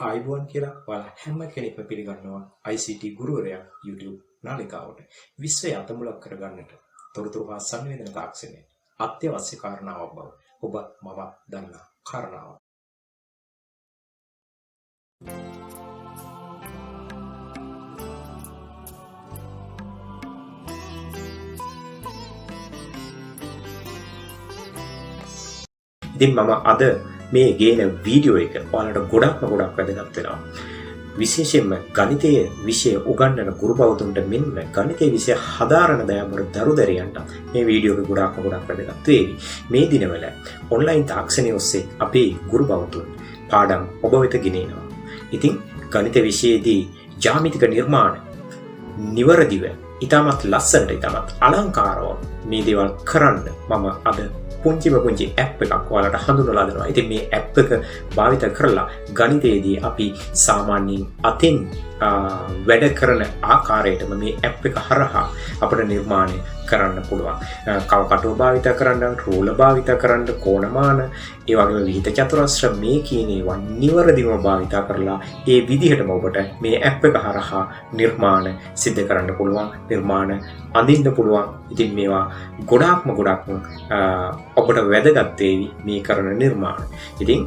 ආයිබෝන් කියලා ඔයාලා හැම කෙනෙක්ම පිළිගන්නවා ICT ගුරුවරයා YouTube නාලිකාවට විශ්වය අතමුලක් කරගන්නට තොරතුරු හා සංවේදන තාක්ෂණය අත්‍යවශ්‍ය කාරණාවක් බව ඔබ මම දන්නා කාරණාවක්. ඉතින් මම අද මේ ගේන වීඩියෝ එක ඔයාලට ගොඩක් වැදගත් වෙනවා. විශේෂයෙන්ම ගණිතයේ විෂය උගන්වන ගුරු බෞතුන්ට මෙන්න ගණිතයේ විෂය හදාරන දයාබර දරුදරියන්ට මේ වීඩියෝ එක ගොඩක් වැදගත් වෙයි. මේ දිනවල ඔන්ලයින් තාක්ෂණය ඔස්සේ අපේ ගුරු බෞතුන් පාඩම් ඔබ වෙත ගෙනෙනවා. ඉතින් ගණිත විෂයේදී ජ්‍යාමිතික නිර්මාණ නිවරදිව ඉතාමත් ලස්සනට ඉතාමත් අලංකාරව මේ දේවල් කරන්න මම අද පුංචි ඇප් එකක් ඔයාලට හඳුන්වලා දෙනවා. ඉතින් මේ ඇප් එක භාවිත කරලා ගණිතයේදී අපි සාමාන්‍යයෙන් අතින් වැඩ කරන ආකාරයටම මේ ඇප් එක හරහා අපිට නිර්මාණය කරන්න පුළුවන්. කවකටුව භාවිත කරන්න, රූල භාවිත කරන්න, කෝණමාන, ඒ වගේම විහිද චතුරස්‍ර මේ කියන ඒවා නිවැරදිවම භාවිත කරලා ඒ විදිහටම ඔබට මේ ඇප් එක හරහා නිර්මාණ සිද්ධ කරන්න පුළුවන්. නිර්මාණ අඳින්න පුළුවන්. ඉතින් මේවා ගොඩක්ම ඔබට වැදගත් වේවි මේ කරන නිර්මාණ. ඉතින්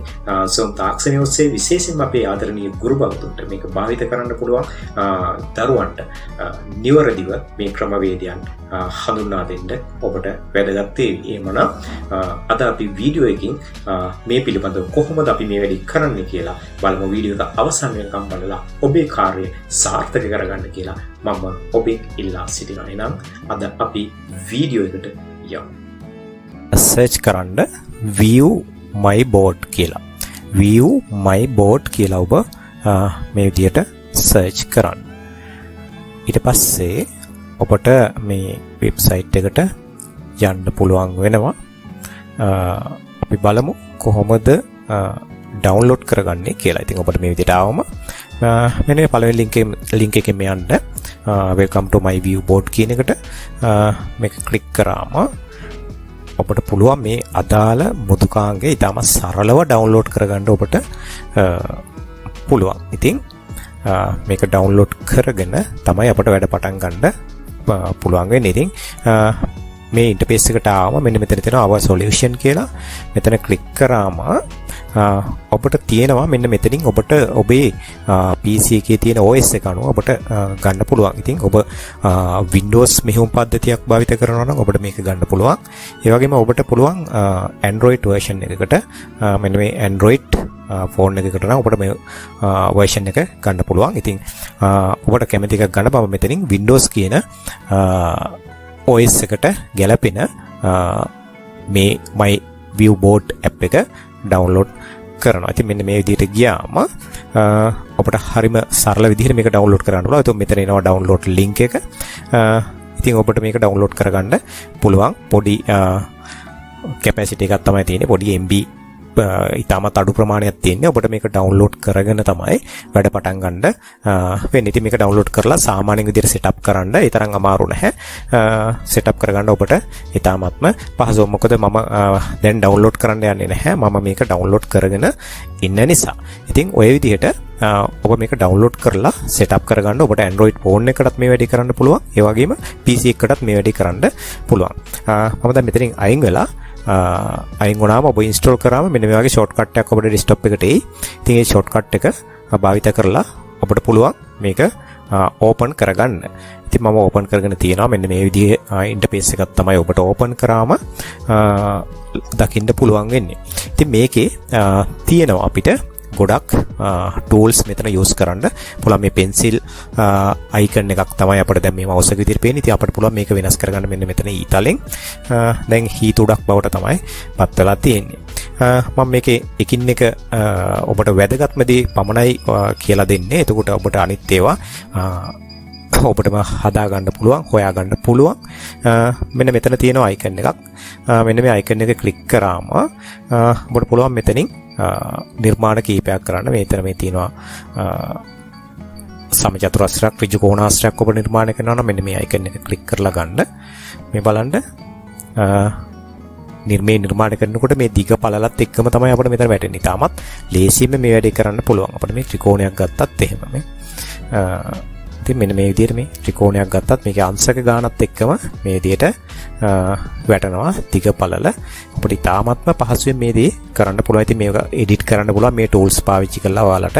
සෝම් තාක්ෂණය ඔස්සේ විශේෂයෙන්ම අපේ ආදරණීය ගුරු බෞතුන්ට මේක භාවිත කරන්න පුළුවන්. දරුවන්ට නිවැරදිව මේ ක්‍රමවේදයන් හඳුන්වා දෙන්න ඔබට වැදගත් වේවි. එහෙමනම් අද අපි වීඩියෝ එකකින් මේ පිළිබඳව කොහොමද අපි මේ වැඩි කරන්නේ කියලා බලමු. වීඩියෝ එක අවසන් වෙනකම් බලලා ඔබේ කාර්යය සාර්ථක කරගන්න කියලා මම ඔබෙන් ඉල්ලා සිටිනවා. එහෙනම් අද අපි වීඩියෝ එකට යමු. සර්ච් කරන්න view my board කියලා. view my board කියලා ඔබ මේ විදියට සර්ච් කරන්න. ඊට පස්සේ ඔබට මේ වෙබ්සයිට් එකට යන්න පුළුවන් වෙනවා. අපි බලමු කොහොමද ඩවුන්ලෝඩ් කරගන්නේ කියලා. ඉතින් ඔබට මේ විදිහට ආවම මෙන්න මේ පළවෙනි link එකෙන් යන්න welcome to my view board කියන එකට මේක ක්ලික් කරාම ඔබට පුළුවන් මේ අදාළ මෘදුකාංගය ඉතාම සරලව ඩවුන්ලෝඩ් කරගන්න ඔබට පුළුවන්. ඉතින් මේක ඩවුන්ලෝඩ් කරගෙන තමයි අපට වැඩ පටන් ගන්න පුළුවන් වෙන්නේ. ඉතින් මේ ඉන්ටර්ෆේස් එකට ආවම මෙන්න මෙතන තියෙනවා our solution කියලා. මෙතන ක්ලික් කරාම ඔබට තියෙනවා මෙන්න මෙතනින් ඔබට ඔබේ PC එකේ තියෙන OS එක අනුව ඔබට ගන්න පුළුවන්. ඉතින් ඔබ Windows මෙහෙයුම් පද්ධතියක් භාවිත කරනවා නම් ඔබට මේක ගන්න පුළුවන්. ඒ වගේම ඔබට පුළුවන් Android version එකකට මෙන්න මේ Android ෆෝන් එකකට නම් ඔබට මේ version එක ගන්න පුළුවන්. ඉතින් ඔබට කැමති එකක් ගන්න බව මෙතනින් Windows කියන OS එකට ගැලපෙන මේ my view board app එක ඩවුන්ලෝඩ් කරනවා. ඉතින් මෙන්න මේ විදිහට ගියාම ඔබට හරිම සරල විදිහට මේක ඩවුන්ලෝඩ් කරන්න පුළුවන්. එතකොට මෙතන එනවා ඩවුන්ලෝඩ් link එක. ඉතින් ඔබට මේක ඩවුන්ලෝඩ් කරගන්න පුළුවන්. පොඩි කැපැසිටි එකක් තමයි තියෙන්නේ. පොඩි MB ඉතාමත් අඩු ප්‍රමාණයක් තියෙන්නේ. ඔබට මේක ඩවුන්ලෝඩ් කරගෙන තමයි වැඩ පටන් ගන්න වෙන්නේ. ඉතින් මේක ඩවුන්ලෝඩ් කරලා සාමාන්‍ය විදිහට සෙටප් කරන්න ඒ තරම් අමාරු නැහැ. සෙටප් කරගන්න ඔබට ඉතාමත්ම පහසුයි. මොකද මම දැන් ඩවුන්ලෝඩ් කරන්න යන්නේ නැහැ. මම මේක ඩවුන්ලෝඩ් කරගෙන ඉන්න නිසා. ඉතින් ඔය විදිහට ඔබ මේක ඩවුන්ලෝඩ් කරලා සෙටප් කරගන්න ඔබට Android ෆෝන් එකකටත් මේ වැඩේ කරන්න පුළුවන්. ඒ වගේම PC එකකටත් මේ වැඩේ කරන්න පුළුවන්. මම දැන් මෙතනින් අයින් වෙලා අයින් වුණාම ඔබ ඉන්ස්ටෝල් කරාම මෙන්න මේ වගේ ෂෝට්කට් එකක් ඔබට ඩෙස්ක්ටොප් එකට එයි. ඉතින් මේ ෂෝට්කට් එක භාවිත කරලා ඔබට පුළුවන් මේක ඕපන් කරගන්න. ඉතින් මම ඕපන් කරගෙන තියෙනවා. මෙන්න මේ විදිහේ ඉන්ටර්ෆේස් එකක් තමයි ඔබට ඕපන් කරාම දකින්න පුළුවන් වෙන්නේ. ඉතින් මේකේ තියෙනවා අපිට ගොඩක් tools මෙතන use කරන්න පුළුවන්. මේ pencil icon එකක් තමයි අපිට දැන් මේ mouse එක විදිහට පේන්නේ. ඉතින් අපිට පුළුවන් මේක වෙනස් කරගන්න මෙන්න මෙතන ඊතලෙන්. දැන් හීත උඩක් බවට තමයි පත් වෙලා තියෙන්නේ. මම මේකේ එකින් එක ඔබට වැදගත්ම දේ පමණයි කියලා දෙන්නේ. එතකොට ඔබට අනිත් ඒවා ඔබටම හදා ගන්න පුළුවන්, හොයා ගන්න පුළුවන්. මෙන්න මෙතන තියෙනවා icon එකක්. මෙන්න මේ icon එක ක්ලික් කරාම ඔබට පුළුවන් මෙතනින් නිර්මාණ කීපයක් කරන්න. මෙතන මේ තියෙනවා සමචතුරස්‍රයක්, ඍජු කෝණාස්‍රයක් ඔබ නිර්මාණය කරනවා නම් මෙන්න මේ icon එක ක්ලික් කරලා ගන්න. මේ බලන්න නිර්මාණය කරනකොට මේ දිග පළලත් එක්කම තමයි අපිට මෙතන වැටෙන්නේ. තාමත් ලේසියෙන්ම මේ වැඩේ කරන්න පුළුවන්. අපිට මේ ත්‍රිකෝණයක් ගත්තත් එහෙම මේ ඉතින් මෙන්න මේ විදිහට මේ ත්‍රිකෝණයක් ගත්තත් මේකේ අංශක ගානත් එක්කම මේ විදිහට වැටෙනවා දිග පළල. අපිට තාමත්ම පහසුවෙන් මේ දේ කරන්න පුළුවන්. ඉතින් මේක එඩිට් කරන්න පුළුවන් මේ ටූල්ස් පාවිච්චි කරලා ඔයාලට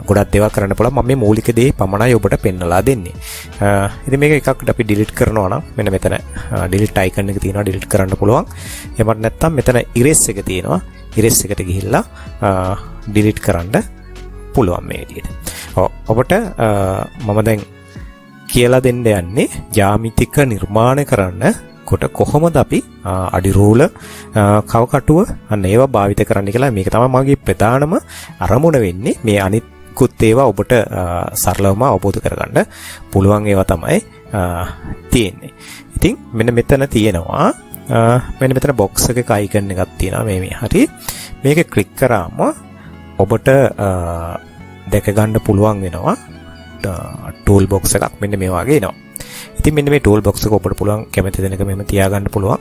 ගොඩක් දේවල් කරන්න පුළුවන්. මම මේ මූලික දේ පමණයි ඔබට පෙන්නලා දෙන්නේ. ඉතින් මේක එකකට අපි ඩිලීට් කරනවා නම් මෙන්න මෙතන ඩිලීට් අයිකන් එක තියෙනවා ඩිලීට් කරන්න පුළුවන්. එහෙමත් නැත්නම් මෙතන ඉරේස් එක තියෙනවා. ඉරේස් එකට ගිහිල්ලා ඩිලීට් කරන්න පුළුවන් මේ විදිහට. ඔබට මම දැන් කියලා දෙන්න යන්නේ ජ්‍යාමිතික නිර්මාණය කරන්න කොට කොහොමද අපි අඩි රූල කවකටුව අන්න ඒවා භාවිත කරන්න කියලා. මේක තමයි මගේ ප්‍රධානම අරමුණ වෙන්නේ. මේ අනිත්කුත් ඒවා ඔබට සරලවම අවබෝධ කරගන්න පුළුවන් ඒවා තමයි තියෙන්නේ. ඉතින් මෙන්න මෙතන තියෙනවා මෙන්න මෙතන බොක්ස් එකක අයිකන් එකක් තියෙනවා මේ හරි. මේක ක්ලික් කරාම ඔබට දැක ගන්න පුළුවන් වෙනවා ටූල් බොක්ස් එකක් මෙන්න මේ වගේ එනවා. ඉතින් මෙන්න මේ ටූල් බොක්ස් එක ඔබට පුළුවන් කැමති දෙනක මෙහෙම තියාගන්න පුළුවන්.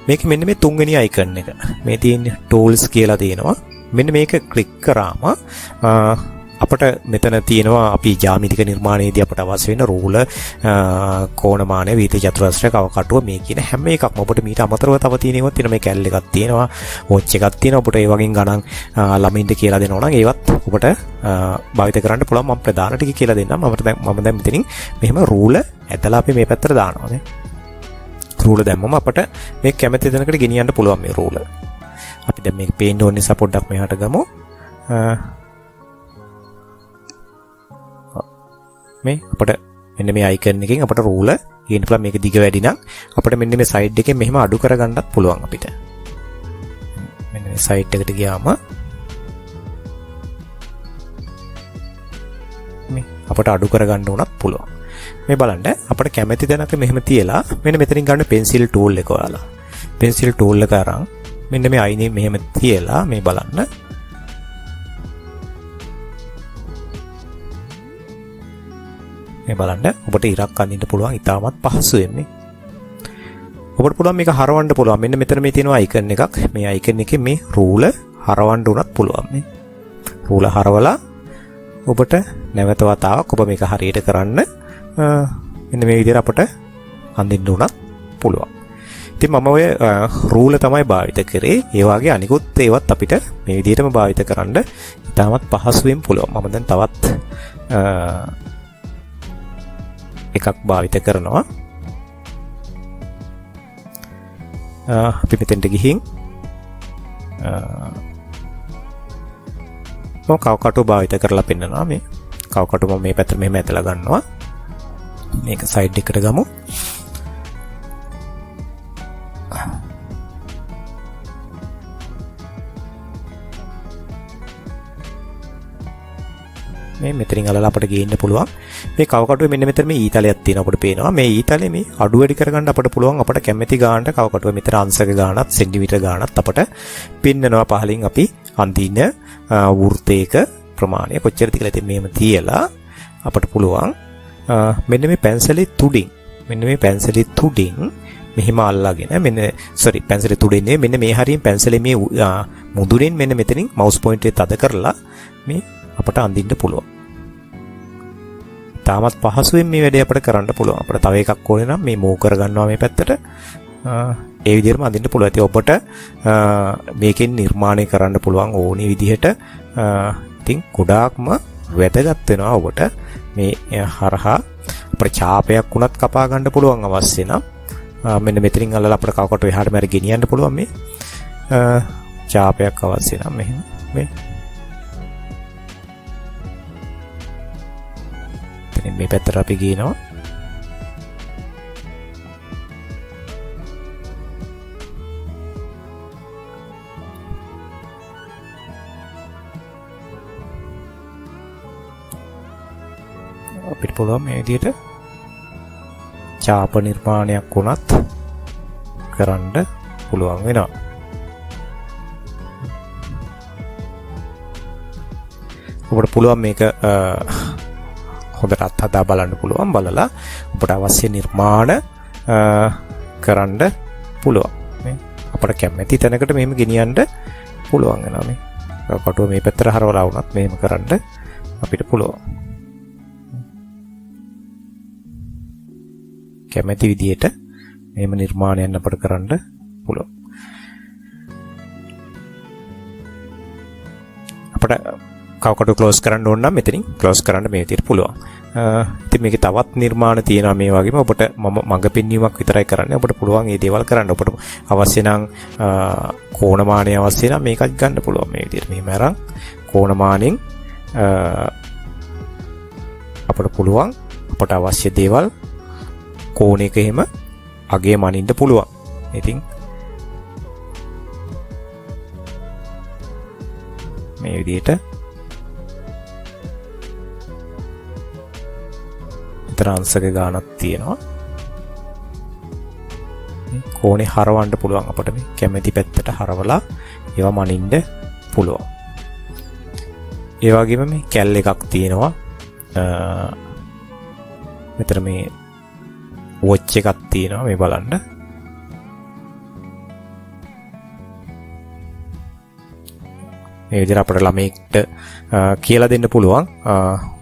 මේක මෙන්න මේ තුන්වෙනි අයිකන් එක. මේ තියෙන ටූල්ස් කියලා තියෙනවා. මෙන්න මේක ක්ලික් කරාම අපට මෙතන තියෙනවා අපි ජ්‍යාමිතික නිර්මාණයේදී අපට අවශ්‍ය වෙන රූල කෝණමාන වීති චතුරස්‍රය කවකටුව මේ කියන හැම එකක්ම ඔබට මීට අමතරව තව තියෙනවා. තියෙන මේ කැල් එකක් තියෙනවා, වොච් එකක් තියෙනවා. ඔබට ඒ වගේ ගණන් ළමින්ට කියලා දෙනවා නම් ඒවත් ඔබට භාවිත කරන්න පුළුවන්. මම ප්‍රධාන ටික කියලා දෙන්නම්. මම දැන් මෙතනින් මෙහෙම රූල ඇදලා අපි මේ පැත්තට දානවා නේ. රූල දැම්මම අපට මේ කැමති දෙනකට ගෙනියන්න පුළුවන් මේ රූල. අපි දැන් මේක පේන්න ඕනේ නිසා පොඩ්ඩක් මෙහාට ගමු. මේ අපිට මෙන්න මේ අයිකන් එකෙන් අපිට රූල ගේන්න පුළුවන්. මේක දිග වැඩි නම් අපිට මෙන්න මේ සයිඩ් එකෙන් මෙහෙම අඩු කරගන්නත් පුළුවන් අපිට. මෙන්න මේ සයිඩ් එකට ගියාම මේ අපිට අඩු කරගන්න උනත් පුළුවන්. මේ බලන්න අපිට කැමති දැනක මෙහෙම තියලා මෙන්න මෙතනින් ගන්න පෙන්සිල් ටූල් එක ඔයාලා. පෙන්සිල් ටූල් එක අරන් මෙන්න මේ අයිනේ මෙහෙම තියලා මේ බලන්න මේ බලන්න ඔබට ඉරක් අඳින්න පුළුවන්. ඉතාමත් පහසුවෙන් මේ ඔබට පුළුවන් මේක හරවන්න පුළුවන්. මෙන්න මෙතන මේ තියෙනවා අයිකන් එකක්. මේ අයිකන් එකේ මේ රූල හරවන්න උනත් පුළුවන්. මේ රූල හරවලා ඔබට නැවත වතාවක් ඔබ මේක හරියට කරන්න මෙන්න මේ විදිහට අපට අඳින්න උනත් පුළුවන්. ඉතින් මම ඔය රූල තමයි භාවිත කරේ. ඒ වගේ අනිකුත් ඒවත් අපිට මේ විදිහටම භාවිත කරන්න ඉතාමත් පහසුවෙන් පුළුවන්. මම දැන් තවත් එකක් භාවිත කරනවා. අපි මෙතෙන්ට ගිහින් මම කවකටුව භාවිත කරලා පෙන්නනවා. මේ කවකටුව මම මේ පැත්තට මෙහෙම ඇදලා ගන්නවා. මේක සයිඩ් එකට ගමු. මේ මෙතනින් අල්ලලා අපිට ගේන්න පුළුවන්. මේ කවකටුවේ මෙන්න මෙතන මේ ඊතලයක් තියෙනවා අපිට පේනවා. මේ ඊතලේ මේ අඩු වැඩි කරගන්න අපිට පුළුවන්. අපිට කැමැති ගානට කවකටුවේ මෙතන අංශක ගානත් සෙන්ටිමීටර් ගානත් අපිට පෙන්නනවා. පහලින් අපි අඳින වෘත්තයක ප්‍රමාණය කොච්චරද කියලා. ඉතින් මෙහෙම තියලා අපිට පුළුවන් මෙන්න මේ පැන්සලේ තුඩින් මෙහිම අල්ලාගෙන පැන්සලේ තුඩින් මෙන්න මේ හරියෙන් පැන්සලේ මේ මුදුරෙන් මෙන්න මෙතනින් මවුස් පොයින්ටර් එක තද කරලා මේ අපට අඳින්න පුළුවන්. තාමත් පහසුවෙන් මේ වැඩේ අපිට කරන්න පුළුවන්. අපිට තව එකක් ඕනේ නම් මේ මූව් කරගන්නවා මේ පැත්තට. ඒ විදිහටම අඳින්න පුළුවන්. ඉතින් ඔබට මේකෙන් නිර්මාණය කරන්න පුළුවන් ඕනි විදිහට. ඉතින් ගොඩාක්ම වැදගත් වෙනවා ඔබට මේ හරහා අපිට ඡාපයක් උනත් කපා ගන්න පුළුවන් අවශ්‍ය නම්. මෙන්න මෙතනින් අල්ලලා අපිට කවකට එහාට මෙහාට ගෙනියන්න පුළුවන් මේ ඡාපයක් අවශ්‍ය නම් මෙහෙම මේ මේ පැත්තට අපි ගේනවා. අපිට පුළුවන් මේ විදිහට ඡාප නිර්මාණයක් වුණත් කරන්න පුළුවන් වෙනවා. ඔබට පුළුවන් මේක හොඳට අත්හදා බලන්න පුළුවන්. බලලා ඔබට අවශ්‍ය නිර්මාණ කරන්න පුළුවන්. අපිට කැමති තැනකට මෙහෙම ගෙනියන්න පුළුවන් වෙනවා මේ. කටුව මේ පැත්තට හරවලා වුණත් මෙහෙම කරන්න අපිට පුළුවන්. කැමති විදියට මෙහෙම නිර්මාණයන් අපිට කරන්න පුළුවන්. අපිට කවකටු ක්ලෝස් කරන්න ඕන නම් මෙතනින් ක්ලෝස් කරන්න මේ විදියට පුළුවන්. ඉතින් මේකේ තවත් නිර්මාණ තියෙනවා මේ වගේම ඔබට මම මඟ පෙන්වීමක් විතරයි කරන්නේ. ඔබට පුළුවන් මේ දේවල් කරන්න. ඔබට අවශ්‍ය නම් කෝණමානය අවශ්‍ය නම් මේකත් ගන්න පුළුවන් මේ විදියට. මෙහෙම අරන් කෝණමානෙන් අපට පුළුවන් අපට අවශ්‍ය දේවල් කෝණයක එහෙම අගේ මනින්න පුළුවන්. ඉතින් මේ විදියට අංශක ගානක් තියෙනවා. කෝණේ හරවන්න පුළුවන් අපිට මේ කැමැති පැත්තට හරවලා ඒවා මනින්න පුළුවන්. ඒ වගේම මේ කැල් එකක් තියෙනවා. මෙතන මේ වොච් එකක් තියෙනවා මේ බලන්න. මේ විදිහට අපේ ළමයින්ට කියලා දෙන්න පුළුවන්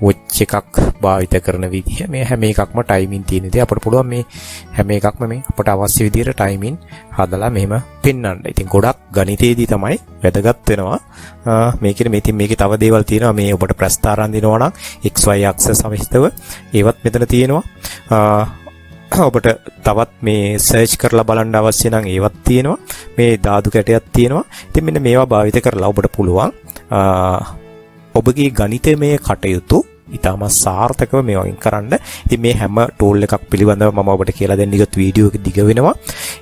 වොච් එකක් භාවිත කරන විදිහ. මේ හැම එකක්ම ටයිමින් තියෙන දේ අපිට පුළුවන් මේ හැම එකක්ම මේ අපට අවශ්‍ය විදිහට ටයිමින් හදලා මෙහෙම පෙන්වන්න. ඉතින් ගොඩක් ගණිතයේදී තමයි වැදගත් වෙනවා. මේකේ තව දේවල් තියෙනවා. මේ ඔබට ප්‍රස්ථාරම් දෙනවා නම් xy අක්ෂ සමිතිව ඒවත් මෙතන තියෙනවා. ඔබට තවත් මේ සර්ච් කරලා බලන්න අවශ්‍ය නම් ඒවත් තියෙනවා. මේ ධාතු කැටයක් තියෙනවා. ඉතින් මෙන්න මේවා භාවිත කරලා ඔබට පුළුවන් ඔබගේ ගණිතමය කටයුතු ඉතාම සාර්ථකව මේ වගේ කරන්න. ඉතින් මේ හැම ටූල් එකක් පිළිබඳව මම ඔබට කියලා දෙන්න ඉගොත් වීඩියෝ එක දිග වෙනවා.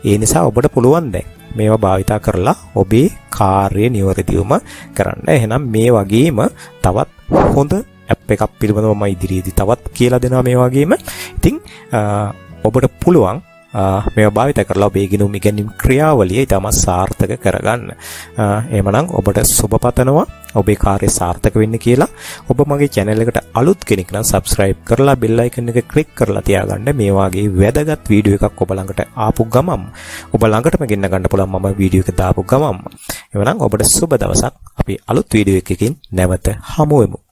ඒ නිසා ඔබට පුළුවන් දැන් මේවා භාවිතා කරලා ඔබේ කාර්යය නිවැරදිවම කරන්න. එහෙනම් මේ වගේම තවත් හොඳ ඇප් එකක් පිළිබඳව මම ඉදිරියේදී තවත් කියලා දෙනවා මේ වගේම. ඉතින් ඔබට පුළුවන් මේවා භාවිත කරලා ඔබේ ඉගෙනුම් ඉගෙනීම් ක්‍රියාවලිය ඉතාම සාර්ථක කරගන්න. එහෙමනම් ඔබට සුබ පතනවා ඔබේ කාර්යය සාර්ථක වෙන්න කියලා. ඔබ මගේ channel එකට අලුත් කෙනෙක් නම් subscribe කරලා bell icon එක click කරලා තියාගන්න. මේ වගේ වැදගත් වීඩියෝ එකක් ඔබ ළඟට ආපු ගමන් ඔබ ළඟටම ගෙන්න ගන්න පුළුවන් මම වීඩියෝ එක දාපු ගමන්. එහෙමනම් ඔබට සුබ දවසක්. අපි අලුත් වීඩියෝ එකකින් නැවත හමු වෙමු.